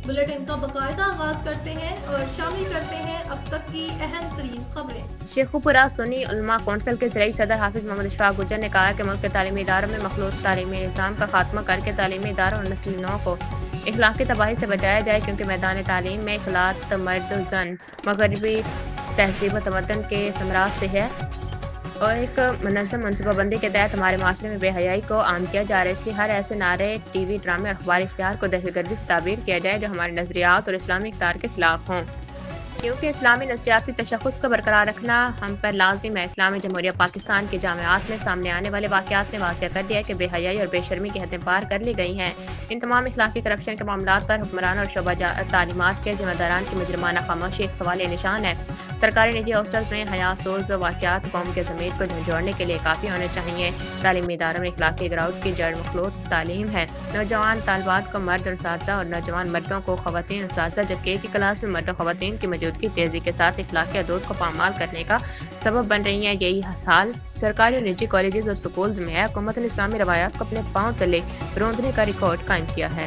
Bulletin का बाकायदा आगाज करते हैं और शामिल करते हैं अब तक की अहम तरीन खबरें। शेखुपुरा सुन्नी उलमा कौंसिल के ज़रिए सदर हाफिज मोहम्मद इशफाक गुज्जर ने कहा कि मुल्क के तालीमी इदारों में मखलूत तालीमी निज़ाम का खात्मा करके तालीमी इदारों और नस्ली नौ को इखलाकी तबाही से बचाया जाए, क्योंकि मैदान तालीम में इखलात मर्द जन मगरबी तहजीब व तमद्दन के समरात से है और एक मुनज़्ज़म मनसूबाबंदी के तहत हमारे माशरे में बेहयाई को आम किया जा रहा है। इसलिए हर ऐसे नारे, टीवी ड्रामे और अखबारी इश्तिहार को दहशतगर्दी से ताबीर किया जाए जो हमारे नज़रियात और इस्लामी इक़्तिदार के खिलाफ हों, क्योंकि इस्लामी नज़रियाती तशख़्ख़ुस को बरकरार रखना हम पर लाजिम है। इस्लामी जमहूरिया पाकिस्तान की जामियात में सामने आने वाले वाक़यात ने वाज़ेह कर दिया है कि बेहयाई और बेशर्मी की हदें पार कर ली गई हैं। इन तमाम इखलाकी करप्शन के मामलात पर हुक्मरान और शोबा तालीमात के ज़िम्मेदारान की मुजरिमाना खामोशी एक सवालिया निशान है। सरकारी निजी हॉस्टल्स में हयासोज वाक़यात कौम के ज़मीर को झंझोड़ने के लिए काफ़ी होने चाहिए। तालीमी इदारों में इखलाकी गिरावट की जड़ मखलूत तालीम है। नौजवान तालबात को मर्द उस्ताज़ा और नौजवान मर्दों को ख़वातीन उस्ताज़ा, जबकि एक ही क्लास में मर्द और ख़वातीन की मौजूदगी तेज़ी के साथ इखलाकी हदूद को पामाल करने का सबब बन रही है। यही हाल सरकारी और निजी कॉलेजेस और स्कूल्स में है। हुकूमत ने इस्लामी रवायात को अपने पाँव तले रौंदने का रिकॉर्ड कायम किया है।